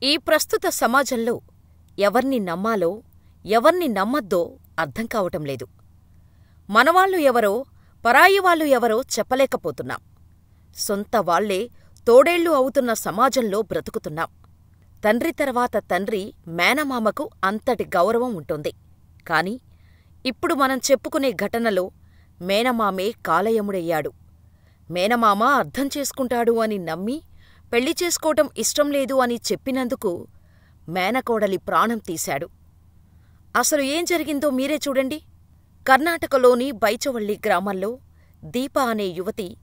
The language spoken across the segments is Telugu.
ఈ ప్రస్తుత సమాజంలో ఎవర్ని నమ్మాలో, ఎవర్ని నమ్మొద్దో అర్థం కావటం లేదు. మనవాళ్లు ఎవరో, పరాయివాళ్లు ఎవరో చెప్పలేకపోతున్నాం. సొంత వాళ్లే తోడేళ్లు అవుతున్న సమాజంలో బ్రతుకుతున్నాం. తండ్రి తర్వాత తండ్రి మేనమామకు అంతటి గౌరవం ఉంటుంది. కాని ఇప్పుడు మనం చెప్పుకునే ఘటనలో మేనమామే కాలయముడయ్యాడు. మేనమామ అర్థం చేసుకుంటాడు అని నమ్మి పెళ్లి చేసుకోవటం ఇష్టంలేదు అని చెప్పినందుకు మేనకోడలి ప్రాణం తీశాడు. అసలు ఏం జరిగిందో మీరే చూడండి. కర్ణాటకలోని బైచవళ్ళి గ్రామంలో దీప అనే యువతి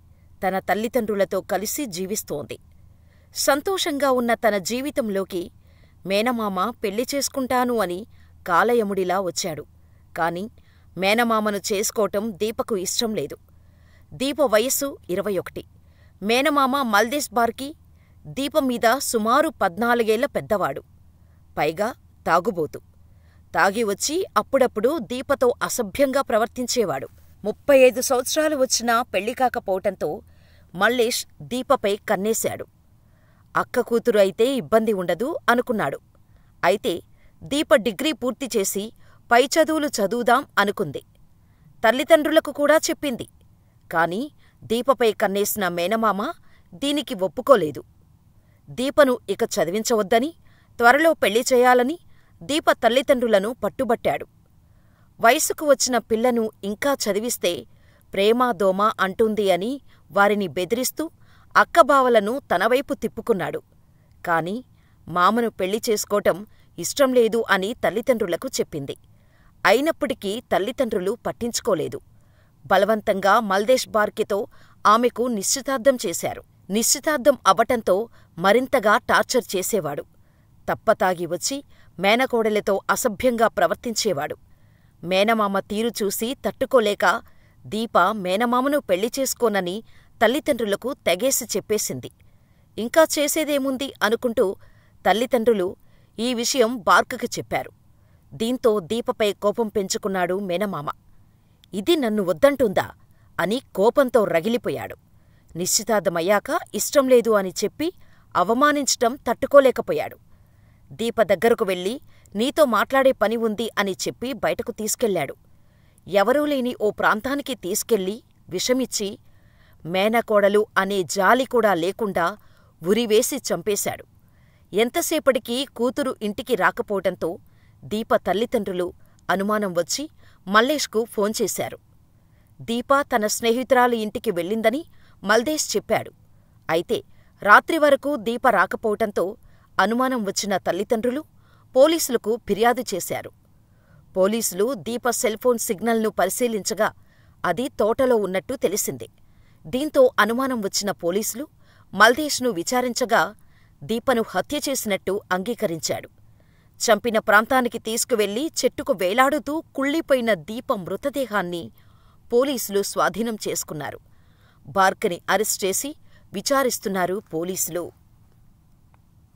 తన తల్లిదండ్రులతో కలిసి జీవిస్తోంది. సంతోషంగా ఉన్న తన జీవితంలోకి మేనమామ పెళ్లి చేసుకుంటాను అని కాలయముడిలా వచ్చాడు. కాని మేనమామను చేసుకోవటం దీపకు ఇష్టంలేదు. దీప వయస్సు 21. మేనమామ మల్దేశ్ బార్కి దీపమీద సుమారు 14 ఏళ్ల పెద్దవాడు. పైగా తాగుబోతు. తాగివచ్చి అప్పుడప్పుడు దీపతో అసభ్యంగా ప్రవర్తించేవాడు. 35 సంవత్సరాలు వచ్చినా పెళ్లికాకపోవటంతో మల్లేష్ దీపపై కన్నేశాడు. అక్క కూతురు అయితే ఇబ్బంది ఉండదు అనుకున్నాడు. అయితే దీప డిగ్రీ పూర్తిచేసి పై చదువులు చదువుదాం అనుకుంది. తల్లిదండ్రులకు కూడా చెప్పింది. కాని దీపపై కన్నేసిన మేనమామ దీనికి ఒప్పుకోలేదు. దీపను ఇక చదివించవద్దని, త్వరలో పెళ్లి చేయాలని దీప తల్లిదండ్రులను పట్టుబట్టాడు. వయసుకు వచ్చిన పిల్లను ఇంకా చదివిస్తే ప్రేమాదోమ అంటుంది అని వారిని బెదిరిస్తూ అక్కబావలను తనవైపు తిప్పుకున్నాడు. కాని మామను పెళ్లి చేసుకోవటం ఇష్టంలేదు అని తల్లిదండ్రులకు చెప్పింది. అయినప్పటికీ తల్లిదండ్రులు పట్టించుకోలేదు. బలవంతంగా మల్దేశ్ బార్కితో ఆమెకు నిశ్చితార్థం చేశారు. నిశ్చితార్థం అవ్వటంతో మరింతగా టార్చర్ చేసేవాడు. తప్పతాగి వచ్చి మేనకోడలితో అసభ్యంగా ప్రవర్తించేవాడు. మేనమామ తీరు చూసి తట్టుకోలేక దీప మేనమామను పెళ్లి చేసుకోనని తల్లిదండ్రులకు తెగేసి చెప్పేసింది. ఇంకా చేసేదేముంది అనుకుంటూ తల్లిదండ్రులు ఈ విషయం బార్కుకి చెప్పారు. దీంతో దీపపై కోపం పెంచుకున్నాడు మేనమామ. ఇది నన్ను వద్దంటుందా అని కోపంతో రగిలిపోయాడు. నిశ్చితార్థమయ్యాక ఇష్టంలేదు అని చెప్పి అవమానించటం తట్టుకోలేకపోయాడు. దీప దగ్గరకు వెళ్ళి నీతో మాట్లాడే పని ఉంది అని చెప్పి బయటకు తీసుకెళ్లాడు. ఎవరూ లేని ఓ ప్రాంతానికి తీసుకెళ్లి విషమిచ్చి మేనకోడలు అనే జాలి కూడా లేకుండా ఉరివేసి చంపేశాడు. ఎంతసేపటికి కూతురు ఇంటికి రాకపోవటంతో దీప తల్లిదండ్రులు అనుమానం వచ్చి మల్లేష్కు ఫోన్ చేశారు. దీప తన స్నేహితురాలి ఇంటికి వెళ్ళిందని మల్దేశ్ చెప్పాడు. అయితే రాత్రి వరకు దీప రాకపోవటంతో అనుమానం వచ్చిన తల్లిదండ్రులు పోలీసులకు ఫిర్యాదు చేశారు. పోలీసులు దీప సెల్ఫోన్ సిగ్నల్ను పరిశీలించగా అది తోటలో ఉన్నట్టు తెలిసింది. దీంతో అనుమానం వచ్చిన పోలీసులు మల్దేశ్ను విచారించగా దీపను హత్య చేసినట్టు అంగీకరించాడు. చంపిన ప్రాంతానికి తీసుకువెళ్లి చెట్టుకు వేలాడుతూ కుళ్లిపోయిన దీప మృతదేహాన్ని పోలీసులు స్వాధీనం చేసుకున్నారు. బార్కని అరెస్ట్ చేసి విచారిస్తున్నారు పోలీసులు.